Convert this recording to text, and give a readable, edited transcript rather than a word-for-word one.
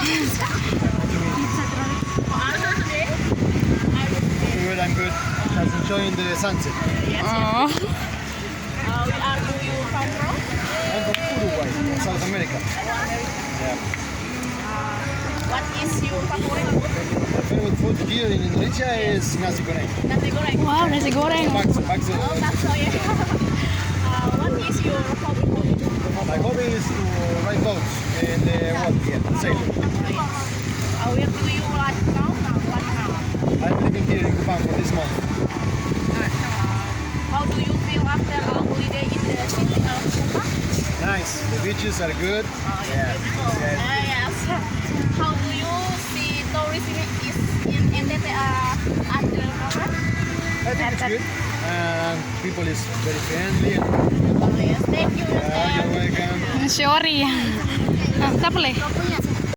Good, I'm good. Just enjoying the sunset. Oh. Where are you come from? I'm from Uruguay, South America. Yeah. What is your favorite food? My favorite food here in Indonesia is nasi goreng. Nasi goreng. Wow, nasi goreng. Bakso, bakso. Oh, bakso ya. What is your hobby? My hobby is to ride boats in the water here, sail. Where do you like now? What now? I'm living here in Kupang for this month. How do you feel after a holiday in the city of Kupang? Nice. The beaches are good. Yeah. Yes. How do you see tourism is in NTT after COVID? I think it's good. People is very friendly. Oh yes, thank you. You're welcome. Sorry. Ah, tak boleh.